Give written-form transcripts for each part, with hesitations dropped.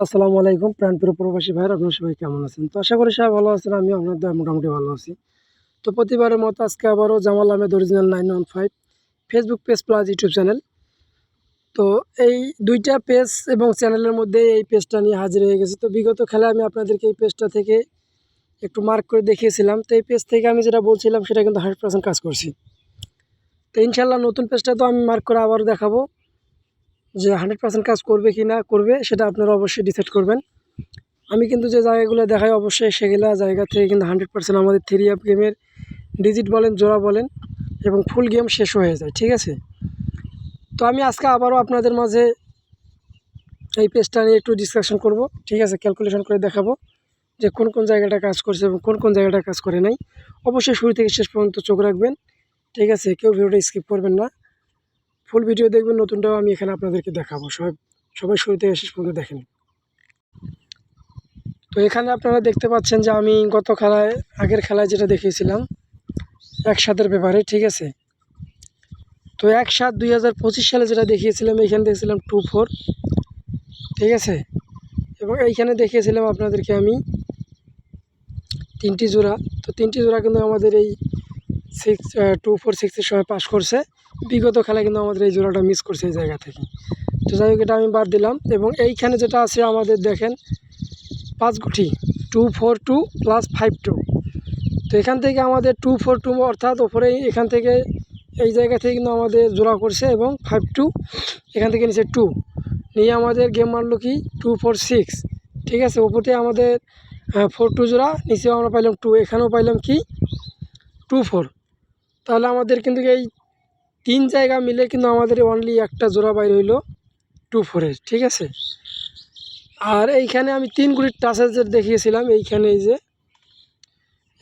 আসসালামু আলাইকুম প্রাণপ্রিয় প্রবাসী ভাইরা, আপনারা সবাই কেমন আছেন? তো আশা করি সবাই ভালো আছেন। আমি আপনাদের মোটামুটি ভালো আছি। তো প্রতিবারের মতো আজকে আবারও Jamal Ahmed original 915 Facebook page plus YouTube channel. তো এই দুইটা পেজ এবং চ্যানেলের মধ্যে এই পেজটা নিয়ে হাজির হয়ে গেছি। তো বিগত খেলায় আমি আপনাদেরকে এই পেজটা থেকে একটু মার্ক করে দেখিয়েছিলাম। তো এই পেজ থেকে আমি যেটা বলছিলাম সেটা কিন্তু 100% কাজ করছি। তো ইনশাল্লাহ নতুন পেজটা তো আমি মার্ক করে আবারও দেখাবো যে 100% কাজ করবে কি না করবে, সেটা আপনারা অবশ্যই ডিসাইড করবেন। আমি কিন্তু যে জায়গাগুলো দেখাই অবশ্যই সেগুলো জায়গা থেকে কিন্তু 100% আমাদের 3 আপ গেমের ডিজিট বলেন, জোড়া বলেন এবং ফুল গেম শেষ হয়ে যায়, ঠিক আছে? তো আমি আজকে আবারও আপনাদের মাঝে এই পেজটা নিয়ে একটু ডিসকাশন করব, ঠিক আছে? ক্যালকুলেশন করে দেখাবো যে কোন কোন জায়গাটা কাজ করছে এবং কোন কোন জায়গাটা কাজ করে নাই। অবশ্যই শুরু থেকে শেষ পর্যন্ত চোখ রাখবেন, ঠিক আছে? কেউ ভিডিওটা স্কিপ করবেন না, ফুল ভিডিও দেখবেন। নতুনটাও আমি এখানে আপনাদেরকে দেখাবো, সবাই শুরু থেকে শেষ পর্যন্ত দেখেন। তো এখানে আপনারা দেখতে পাচ্ছেন যে আমি গত খেলায় আগের খেলায় যেটা দেখিয়েছিলাম 1/7-এর ব্যাপারে, ঠিক আছে? তো 1/7/2025 সালে যেটা দেখিয়েছিলাম এইখানে দেখছিলাম 2-4, ঠিক আছে? এবং এইখানে দেখিয়েছিলাম আপনাদেরকে আমি 3টি জোড়া। তো 3টি জোড়া কিন্তু আমাদের এই 2-4-6-এর সময় পাস করছে। বিগত খেলায় কিন্তু আমাদের এই জোড়াটা মিস করছে এই জায়গা থেকে। তো যাই হোক, এটা আমি বাদ দিলাম। এবং এইখানে যেটা আছে আমাদের দেখেন 5 গুটি 2-4-2 প্লাস 5-2। তো এখান থেকে আমাদের 2-4-2 অর্থাৎ ওপরে এখান থেকে এই জায়গা থেকে কিন্তু আমাদের জোড়া করছে এবং 5-2 এখান থেকে নিচে 2 নিয়ে আমাদের গেম মারলো কি 2-4-6, ঠিক আছে? ওপরে আমাদের 4-2 জোড়া, নিচেও আমরা পাইলাম 2, এখানেও পাইলাম কি 2-4। তাহলে আমাদের কিন্তু এই 3 জায়গা মিলে কিন্তু আমাদের অনলি একটা জোড়া বাইর হইলো 2-4-এর, ঠিক আছে? আর এইখানে আমি 3 গুটির টাচের দেখিয়েছিলাম। এইখানে এই যে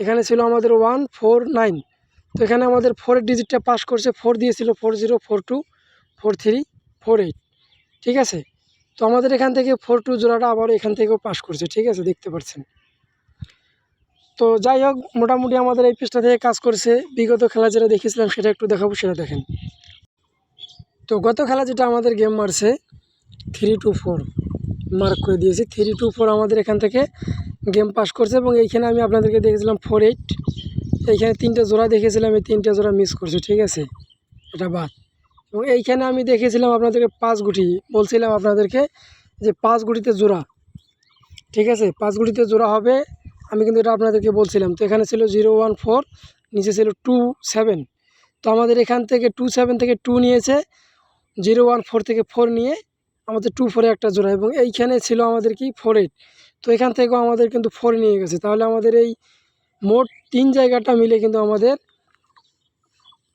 এখানে ছিল আমাদের 1-4-9। তো এখানে আমাদের 4-এর ডিজিটটা পাস করছে, 4 দিয়েছিল 4-0, 4-2, 4-3, 4-8, ঠিক আছে? তো আমাদের এখান থেকে 4-2 জোড়াটা আবার এখান থেকেও পাস করছে, ঠিক আছে? দেখতে পাচ্ছেন। তো যাই হোক, মোটামুটি আমাদের এই পেজটা থেকে কাজ করছে। বিগত খেলা যেটা দেখেছিলাম সেটা একটু দেখাবো, সেটা দেখেন। তো গত খেলা যেটা আমাদের গেম মারছে 3-2-4 মার্ক করে দিয়েছি। 3-2-4 আমাদের এখান থেকে গেম পাস করছে। এবং এইখানে আমি আপনাদেরকে দেখেছিলাম 4-8, এইখানে 3টে জোড়া দেখেছিলাম, এই 3টে জোড়া মিস করছে, ঠিক আছে? এটা বাদ। এবং এইখানে আমি দেখেছিলাম আপনাদেরকে 5 গুটি, বলছিলাম আপনাদেরকে যে 5 গুটিতে জোড়া, ঠিক আছে? 5 গুটিতে জোড়া হবে, আমি কিন্তু এটা আপনাদেরকে বলছিলাম। তো এখানে ছিল 0-1-4, নিচে ছিল 2-7। তো আমাদের এখান থেকে 2-7 থেকে 2 নিয়েছে, 0-1-4 থেকে 4 নিয়ে আমাদের 2-4-এ একটা জোড়া। এবং এইখানে ছিল আমাদের কি 4-8। তো এখান থেকেও আমাদের কিন্তু 4 নিয়ে গেছে। তাহলে আমাদের এই মোট 3 জায়গাটা মিলে কিন্তু আমাদের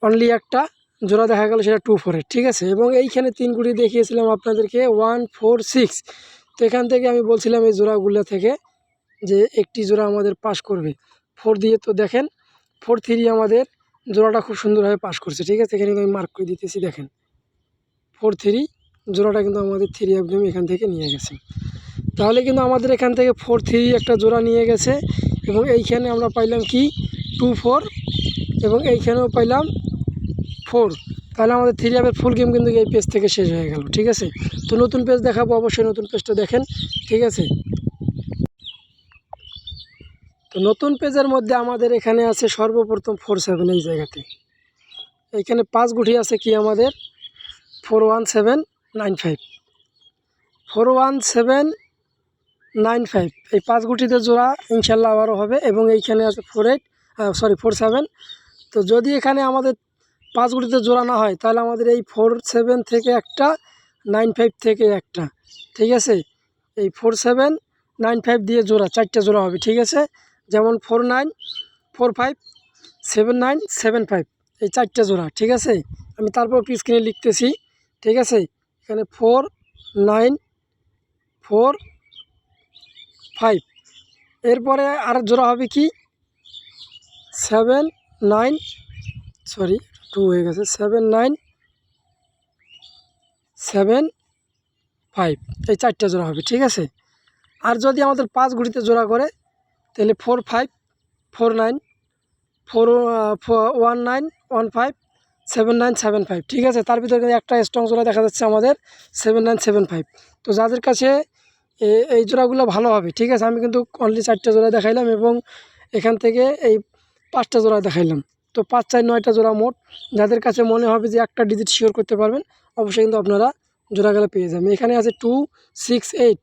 অনলি একটা জোড়া দেখা গেল, সেটা 2-4-এর, ঠিক আছে? এবং এইখানে 3 গুটি দেখিয়েছিলাম আপনাদেরকে 1-4-6। তো এখান থেকে আমি বলছিলাম এই জোড়াগুলো থেকে যে একটি জোড়া আমাদের পাস করবে 4 দিয়ে। তো দেখেন 4-3 আমাদের জোড়াটা খুব সুন্দরভাবে পাস করছে, ঠিক আছে? এখানে আমি মার্ক করে দিতেছি, দেখেন 4-3 জোড়াটা কিন্তু আমাদের 3 আপ গেম এখান থেকে নিয়ে গেছে। তাহলে কিন্তু আমাদের এখান থেকে 4-3 একটা জোড়া নিয়ে গেছে। এবং এইখানে আমরা পাইলাম কি 2-4 এবং এইখানেও পাইলাম 4। তাহলে আমাদের 3 আপের ফুল গেম কিন্তু এই পেজ থেকে শেষ হয়ে গেল, ঠিক আছে? তো নতুন পেজ দেখাবো, অবশ্যই নতুন পেজটা দেখেন, ঠিক আছে? তো নতুন পেজের মধ্যে আমাদের এখানে আছে সর্বপ্রথম 4-7 এই জায়গাতে। এইখানে 5 গুটি আছে কি আমাদের 4-1-7-9-5, 4-1-7-9-5 এই 5 গুটিতে জোড়া ইনশাল্লাহ আবারও হবে। এবং এইখানে আছে 4-7। তো যদি এখানে আমাদের 5 গুটিতে জোড়া না হয় তাহলে আমাদের এই 4-7 থেকে একটা, 9-5 থেকে একটা, ঠিক আছে? এই 4-7-9-5 দিয়ে জোড়া 4টে জোড়া হবে, ঠিক আছে? যেমন 4-9-4-5-7-9-7-5 এই 4টে জোড়া, ঠিক আছে? আমি তারপর একটু স্ক্রিনে লিখতেছি, ঠিক আছে? এখানে 4-9-4-5, এরপরে আর জোড়া হবে কি 7-9, সরি 2 হয়ে গেছে, 7-9-7-5 এই 4টে জোড়া হবে, ঠিক আছে? আর যদি আমাদের 5 গুটিতে জোড়া করে তাহলে 4-5-4-9, 4-1-9-1-5-7-9-7-5, ঠিক আছে? তার ভিতরে একটা স্ট্রং জোড়া দেখা যাচ্ছে আমাদের 7-9-7-5। তো যাদের কাছে এই জোড়াগুলো ভালো হবে, ঠিক আছে। আমি কিন্তু অনলি 4টা জোড়া দেখাইলাম এবং এখান থেকে এই 5টা জোড়া দেখাইলাম। তো 5 4 9টা জোড়া মোট। যাদের কাছে মনে হবে যে একটা ডিজিট শিওর করতে পারবেন, অবশ্যই কিন্তু আপনারা জোড়াগুলো পেয়ে যাবেন। এখানে আছে 2 6 8।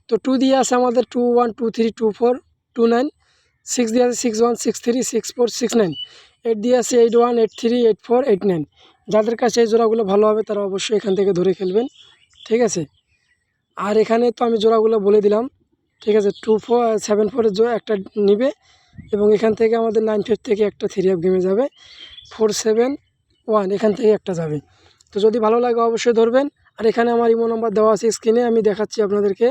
তো 2 দিয়ে আছে আমাদের 2 1 2 3 2 4 2 9। 6 দিয়ে আছে 6 1 6 3 6 4 6 9। 8 দিয়ে আছে 8 1 8 3 8 4 8 9। যাদের কাছে এই জোড়াগুলো ভালো হবে তারা অবশ্যই এখান থেকে ধরে খেলবেন, ঠিক আছে। আর এখানে তো আমি জোড়াগুলো বলে দিলাম, ঠিক আছে। 2 4 7 4-এর জোড়া একটা নিবে এবং এখান থেকে আমাদের 9 5 থেকে একটা 3 আপ গেমে যাবে। 4 7 1 এখান থেকে একটা যাবে। তো যদি ভালো লাগে অবশ্যই ধরবেন। আর এখানে আমার ইমো নাম্বার দেওয়া আছে স্ক্রিনে, আমি দেখাচ্ছি আপনাদেরকে,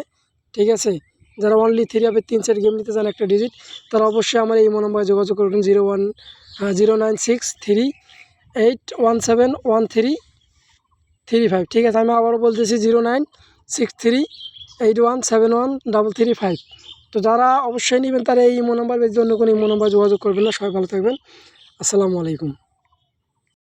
ঠিক আছে। যারা অনলি 3 আপের 3 সেট গেম নিতে চান একটা ডিজিট, তারা অবশ্যই আমার এই ইমো নাম্বারে যোগাযোগ করবেন 09638171335, ঠিক আছে। আমি আবারও বলতেছি 09638171335। তো যারা অবশ্যই নেবেন তারা এই ইমো নাম্বার ব্যতীত অন্য কোনো ইমো নাম্বার যোগাযোগ করবেন না। সবাই ভালো থাকবেন। আসসালামু আলাইকুম।